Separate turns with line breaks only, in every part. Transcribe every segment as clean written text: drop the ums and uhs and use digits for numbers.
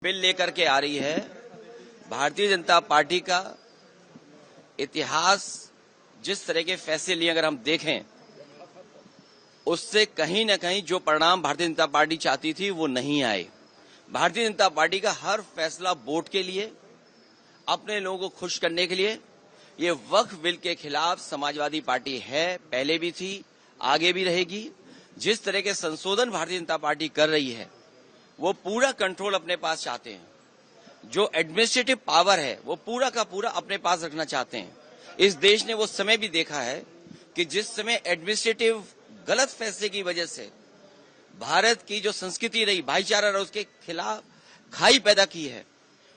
Bill लेकर के आ रही है। भारतीय जनता पार्टी का इतिहास जिस तरह के फैसले लिए अगर हम देखें, उससे कहीं न कहीं जो परिणाम भारतीय जनता पार्टी चाहती थी वो नहीं आए। भारतीय जनता पार्टी का हर फैसला वोट के लिए, अपने लोगों को खुश करने के लिए। ये वक्फ बिल के खिलाफ समाजवादी पार्टी है, पहले भी थी, आगे भी रहेगी। जिस तरह के संशोधन भारतीय जनता पार्टी कर रही है, वो पूरा कंट्रोल अपने पास चाहते हैं। जो एडमिनिस्ट्रेटिव पावर है वो पूरा का पूरा अपने पास रखना चाहते हैं। इस देश ने वो समय भी देखा है कि जिस समय एडमिनिस्ट्रेटिव गलत फैसले की वजह से भारत की जो संस्कृति रही, भाईचारा रहा, उसके खिलाफ खाई पैदा की है।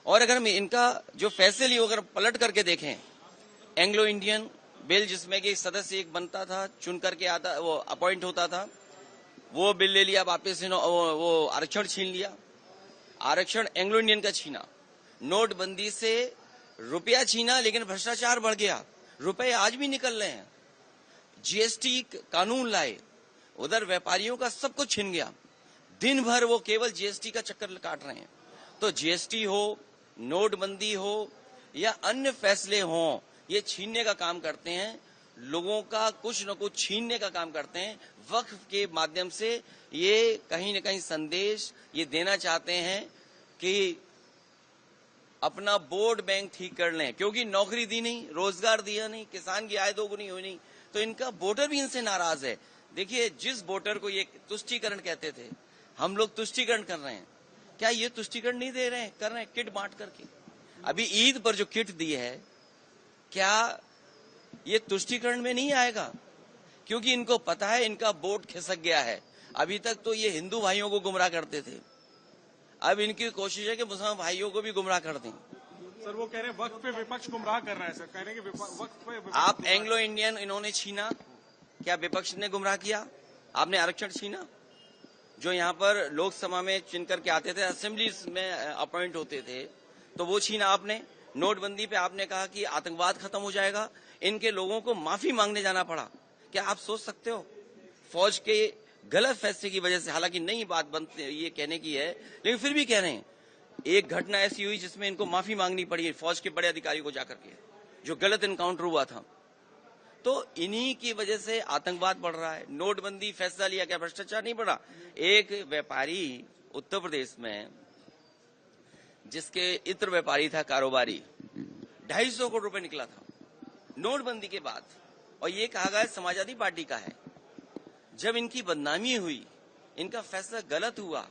और अगर हम इनका जो फैसले लिए अगर पलट करके देखें, एंग्लो इंडियन बिल जिसमें कि सदस्य एक बनता था, चुन करके आता, वो अपॉइंट होता था, वो बिल ले लिया वापस, वो आरक्षण छीन लिया। आरक्षण एंग्लो इंडियन का छीना, नोटबंदी से रुपया छीना, लेकिन भ्रष्टाचार बढ़ गया, रुपए आज भी निकल रहे हैं। जीएसटी कानून लाए, उधर व्यापारियों का सब कुछ छीन गया। दिन भर वो केवल जीएसटी का चक्कर काट रहे हैं। तो जीएसटी हो, नोटबंदी हो या अन्य फैसले हों, ये छीनने का काम करते हैं, लोगों का कुछ न कुछ छीनने का काम करते हैं। वक्फ के माध्यम से ये कहीं न कहीं संदेश ये देना चाहते हैं कि अपना वोट बैंक ठीक कर लें, क्योंकि नौकरी दी नहीं, रोजगार दिया नहीं, किसान की आय दोगुनी हुई नहीं, तो इनका वोटर भी इनसे नाराज है। देखिए, जिस वोटर को ये तुष्टीकरण कहते थे, हम लोग तुष्टीकरण कर रहे हैं, क्या ये तुष्टीकरण नहीं दे रहे हैं? कर रहे हैं, किट बांट करके। अभी ईद पर जो किट दी है, क्या ये तुष्टीकरण में नहीं आएगा? क्योंकि इनको पता है इनका वोट खिसक गया है। अभी तक तो ये हिंदू भाइयों को गुमराह करते थे, अब इनकी कोशिश है कि मुसलमान भाइयों को भी गुमराह कर दें।
सर, वो कह रहे हैं वक्फ पे विपक्ष गुमराह कर रहा है। सर कह रहे हैं कि वक्फ पे विपक्ष
आप एंग्लो इंडियन इन्होंने छीना, क्या विपक्ष ने गुमराह किया? आपने आरक्षण छीना, जो यहाँ पर लोकसभा में चुन करके आते थे, असेंबली में अपॉइंट होते थे, तो वो छीना आपने। नोटबंदी पे आपने कहा कि आतंकवाद खत्म हो जाएगा, इनके लोगों को माफी मांगने जाना पड़ा। क्या आप सोच सकते हो? फौज के गलत फैसले की वजह से, हालांकि नई बात बनती ये कहने की है, लेकिन फिर भी कह रहे हैं, एक घटना ऐसी हुई जिसमें इनको माफी मांगनी पड़ी है फौज के बड़े अधिकारी को जाकर के, जो गलत एनकाउंटर हुआ था। तो इन्हीं की वजह से आतंकवाद बढ़ रहा है। नोटबंदी फैसला लिया, क्या भ्रष्टाचार नहीं बढ़ा? एक व्यापारी उत्तर प्रदेश में, जिसके इत्र व्यापारी था, कारोबारी, 250 करोड़ रुपए निकला था नोटबंदी के बाद, और ये कहा गया समाजवादी पार्टी का है। जब इनकी बदनामी हुई, इनका फैसला गलत हुआ,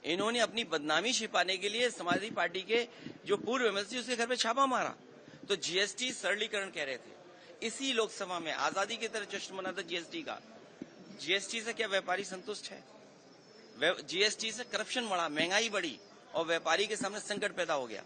इन्होंने अपनी बदनामी छिपाने के लिए समाजवादी पार्टी के जो पूर्व एमएलसी उसके घर पे छापा मारा। तो जीएसटी सरलीकरण कह रहे थे, इसी लोकसभा में आजादी की तरह जश्न मना था जीएसटी का। जीएसटी से क्या व्यापारी संतुष्ट है? जीएसटी से करप्शन बढ़ा, महंगाई बढ़ी और व्यापारी के सामने संकट पैदा हो गया।